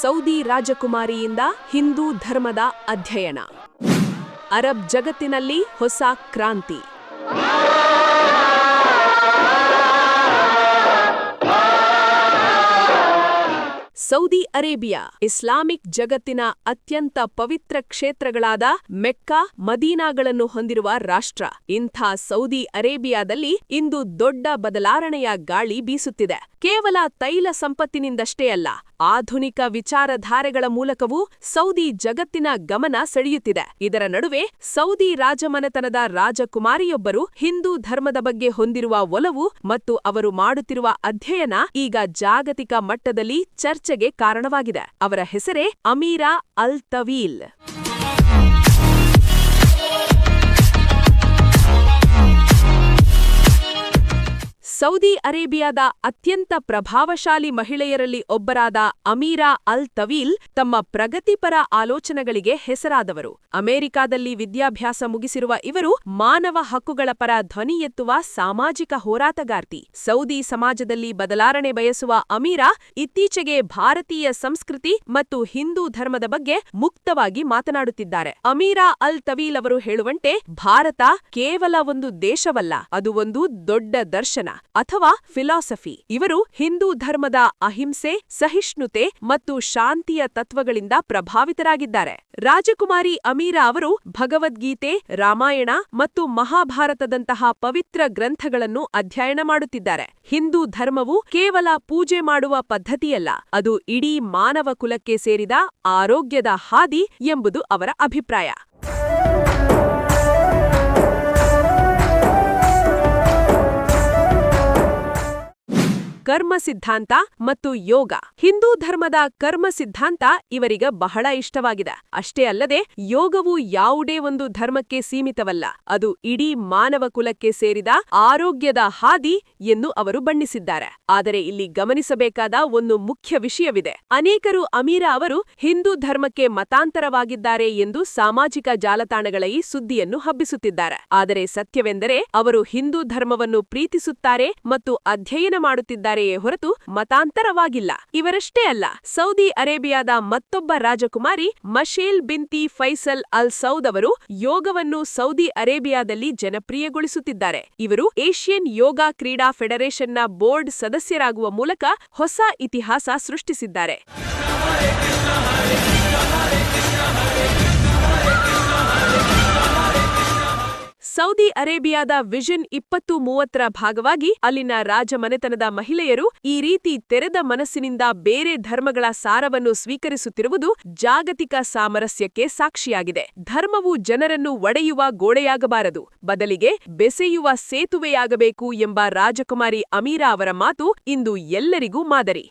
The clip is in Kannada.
ಸೌದಿ ರಾಜಕುಮಾರಿಯಿಂದ ಹಿಂದೂ ಧರ್ಮದ ಅಧ್ಯಯನ. ಅರಬ್ ಜಗತ್ತಿನಲ್ಲಿ ಹೊಸ ಕ್ರಾಂತಿ. ಸೌದಿ ಅರೇಬಿಯಾ ಇಸ್ಲಾಮಿಕ್ ಜಗತ್ತಿನ ಅತ್ಯಂತ ಪವಿತ್ರ ಕ್ಷೇತ್ರಗಳಾದ ಮೆಕ್ಕಾ, ಮದೀನಾಗಳನ್ನು ಹೊಂದಿರುವ ರಾಷ್ಟ್ರ. ಇಂಥ ಸೌದಿ ಅರೇಬಿಯಾದಲ್ಲಿ ಇಂದು ದೊಡ್ಡ ಬದಲಾವಣೆಯ ಗಾಳಿ ಬೀಸುತ್ತಿದೆ. ಕೇವಲ ತೈಲ ಸಂಪತ್ತಿನಿಂದಷ್ಟೇ ಅಲ್ಲ, ಆಧುನಿಕ ವಿಚಾರಧಾರೆಗಳ ಮೂಲಕವೂ ಸೌದಿ ಜಗತ್ತಿನ ಗಮನ ಸೆಳೆಯುತ್ತಿದೆ. ಇದರ ನಡುವೆ ಸೌದಿ ರಾಜಮನೆತನದ ರಾಜಕುಮಾರಿಯೊಬ್ಬರು ಹಿಂದೂ ಧರ್ಮದ ಬಗ್ಗೆ ಹೊಂದಿರುವ ಒಲವು ಮತ್ತು ಅವರು ಮಾಡುತ್ತಿರುವ ಅಧ್ಯಯನ ಈಗ ಜಾಗತಿಕ ಮಟ್ಟದಲ್ಲಿ ಚರ್ಚೆಗೆ ಕಾರಣವಾಗಿದೆ. ಅವರ ಹೆಸರೇ ಅಮೀರಾ ಅಲ್ ತವೀಲ್. ಸೌದಿ ಅರೇಬಿಯಾದ ಅತ್ಯಂತ ಪ್ರಭಾವಶಾಲಿ ಮಹಿಳೆಯರಲ್ಲಿ ಒಬ್ಬರಾದ ಅಮೀರಾ ಅಲ್ ತವೀಲ್ ತಮ್ಮ ಪ್ರಗತಿಪರ ಆಲೋಚನೆಗಳಿಗೆ ಹೆಸರಾದವರು. ಅಮೆರಿಕಾದಲ್ಲಿ ವಿದ್ಯಾಭ್ಯಾಸ ಮುಗಿಸಿರುವ ಇವರು ಮಾನವ ಹಕ್ಕುಗಳ ಪರ ಧ್ವನಿ ಎತ್ತುವ ಸಾಮಾಜಿಕ ಹೋರಾಟಗಾರ್ತಿ. ಸೌದಿ ಸಮಾಜದಲ್ಲಿ ಬದಲಾವಣೆ ಬಯಸುವ ಅಮೀರಾ ಇತ್ತೀಚೆಗೆ ಭಾರತೀಯ ಸಂಸ್ಕೃತಿ ಮತ್ತು ಹಿಂದೂ ಧರ್ಮದ ಬಗ್ಗೆ ಮುಕ್ತವಾಗಿ ಮಾತನಾಡುತ್ತಿದ್ದಾರೆ. ಅಮೀರಾ ಅಲ್ ತವೀಲ್ ಅವರು ಹೇಳುವಂತೆ, ಭಾರತ ಕೇವಲ ಒಂದು ದೇಶವಲ್ಲ, ಅದು ಒಂದು ದೊಡ್ಡ ದರ್ಶನ ಅಥವಾ ಫಿಲಾಸಫಿ. ಇವರು ಹಿಂದೂ ಧರ್ಮದ ಅಹಿಂಸೆ, ಸಹಿಷ್ಣುತೆ ಮತ್ತು ಶಾಂತಿಯ ತತ್ವಗಳಿಂದ ಪ್ರಭಾವಿತರಾಗಿದ್ದಾರೆ. ರಾಜಕುಮಾರಿ ಅಮೀರಾ ಅವರು ಭಗವದ್ಗೀತೆ, ರಾಮಾಯಣ ಮತ್ತು ಮಹಾಭಾರತದಂತಹ ಪವಿತ್ರ ಗ್ರಂಥಗಳನ್ನು ಅಧ್ಯಯನ ಮಾಡುತ್ತಿದ್ದಾರೆ. ಹಿಂದೂ ಧರ್ಮವು ಕೇವಲ ಪೂಜೆ ಮಾಡುವ ಪದ್ಧತಿಯಲ್ಲ, ಅದು ಇಡೀ ಮಾನವ ಕುಲಕ್ಕೆ ಸೇರಿದ ಆರೋಗ್ಯದ ಹಾದಿ ಎಂಬುದು ಅವರ ಅಭಿಪ್ರಾಯ. ಕರ್ಮ ಸಿದ್ಧಾಂತ ಮತ್ತು ಯೋಗ. ಹಿಂದೂ ಧರ್ಮದ ಕರ್ಮ ಸಿದ್ಧಾಂತ ಇವರಿಗೆ ಬಹಳ ಇಷ್ಟವಾಗಿದೆ. ಅಷ್ಟೇ ಅಲ್ಲದೆ ಯೋಗವು ಯಾವುದೇ ಒಂದು ಧರ್ಮಕ್ಕೆ ಸೀಮಿತವಲ್ಲ, ಅದು ಇಡೀ ಮಾನವ ಕುಲಕ್ಕೆ ಸೇರಿದ ಆರೋಗ್ಯದ ಹಾದಿ ಎಂದು ಅವರು ಬಣ್ಣಿಸಿದ್ದಾರೆ. ಆದರೆ ಇಲ್ಲಿ ಗಮನಿಸಬೇಕಾದ ಒಂದು ಮುಖ್ಯ ವಿಷಯವಿದೆ. ಅನೇಕರು ಅಮೀರಾ ಅವರು ಹಿಂದೂ ಧರ್ಮಕ್ಕೆ ಮತಾಂತರವಾಗಿದ್ದಾರೆ ಎಂದು ಸಾಮಾಜಿಕ ಜಾಲತಾಣಗಳಲ್ಲಿ ಸುದ್ದಿಯನ್ನು ಹಬ್ಬಿಸುತ್ತಿದ್ದಾರೆ. ಆದರೆ ಸತ್ಯವೆಂದರೆ ಅವರು ಹಿಂದೂ ಧರ್ಮವನ್ನು ಪ್ರೀತಿಸುತ್ತಾರೆ ಮತ್ತು ಅಧ್ಯಯನ ಮಾಡುತ್ತಿದ್ದಾರೆ ಹೊರತು ಮತಾಂತರವಾಗಿಲ್ಲ. ಇವರಷ್ಟೇ ಅಲ್ಲ, ಸೌದಿ ಅರೇಬಿಯಾದ ಮತ್ತೊಬ್ಬ ರಾಜಕುಮಾರಿ ಮಶೇಲ್ ಬಿಂತಿ ಫೈಸಲ್ ಅಲ್ ಸೌದ್ ಅವರು ಯೋಗವನ್ನು ಸೌದಿ ಅರೇಬಿಯಾದಲ್ಲಿ ಜನಪ್ರಿಯಗೊಳಿಸುತ್ತಿದ್ದಾರೆ. ಇವರು ಏಷ್ಯನ್ ಯೋಗ ಕ್ರೀಡಾ ಫೆಡರೇಷನ್ನ ಬೋರ್ಡ್ ಸದಸ್ಯರಾಗುವ ಮೂಲಕ ಹೊಸ ಇತಿಹಾಸ ಸೃಷ್ಟಿಸಿದ್ದಾರೆ. ಸೌದಿ ಅರೇಬಿಯಾದ ವಿಷನ್ 2030ರ ಭಾಗವಾಗಿ ಅಲ್ಲಿನ ರಾಜಮನೆತನದ ಮಹಿಳೆಯರು ಈ ರೀತಿ ತೆರೆದ ಮನಸ್ಸಿನಿಂದ ಬೇರೆ ಧರ್ಮಗಳ ಸಾರವನ್ನು ಸ್ವೀಕರಿಸುತ್ತಿರುವುದು ಜಾಗತಿಕ ಸಾಮರಸ್ಯಕ್ಕೆ ಸಾಕ್ಷಿಯಾಗಿದೆ. ಧರ್ಮವು ಜನರನ್ನು ಒಡೆಯುವ ಗೋಡೆಯಾಗಬಾರದು, ಬದಲಿಗೆ ಬೆಸೆಯುವ ಸೇತುವೆಯಾಗಬೇಕು ಎಂಬ ರಾಜಕುಮಾರಿ ಅಮೀರಾ ಅವರ ಮಾತು ಇಂದು ಎಲ್ಲರಿಗೂ ಮಾದರಿ.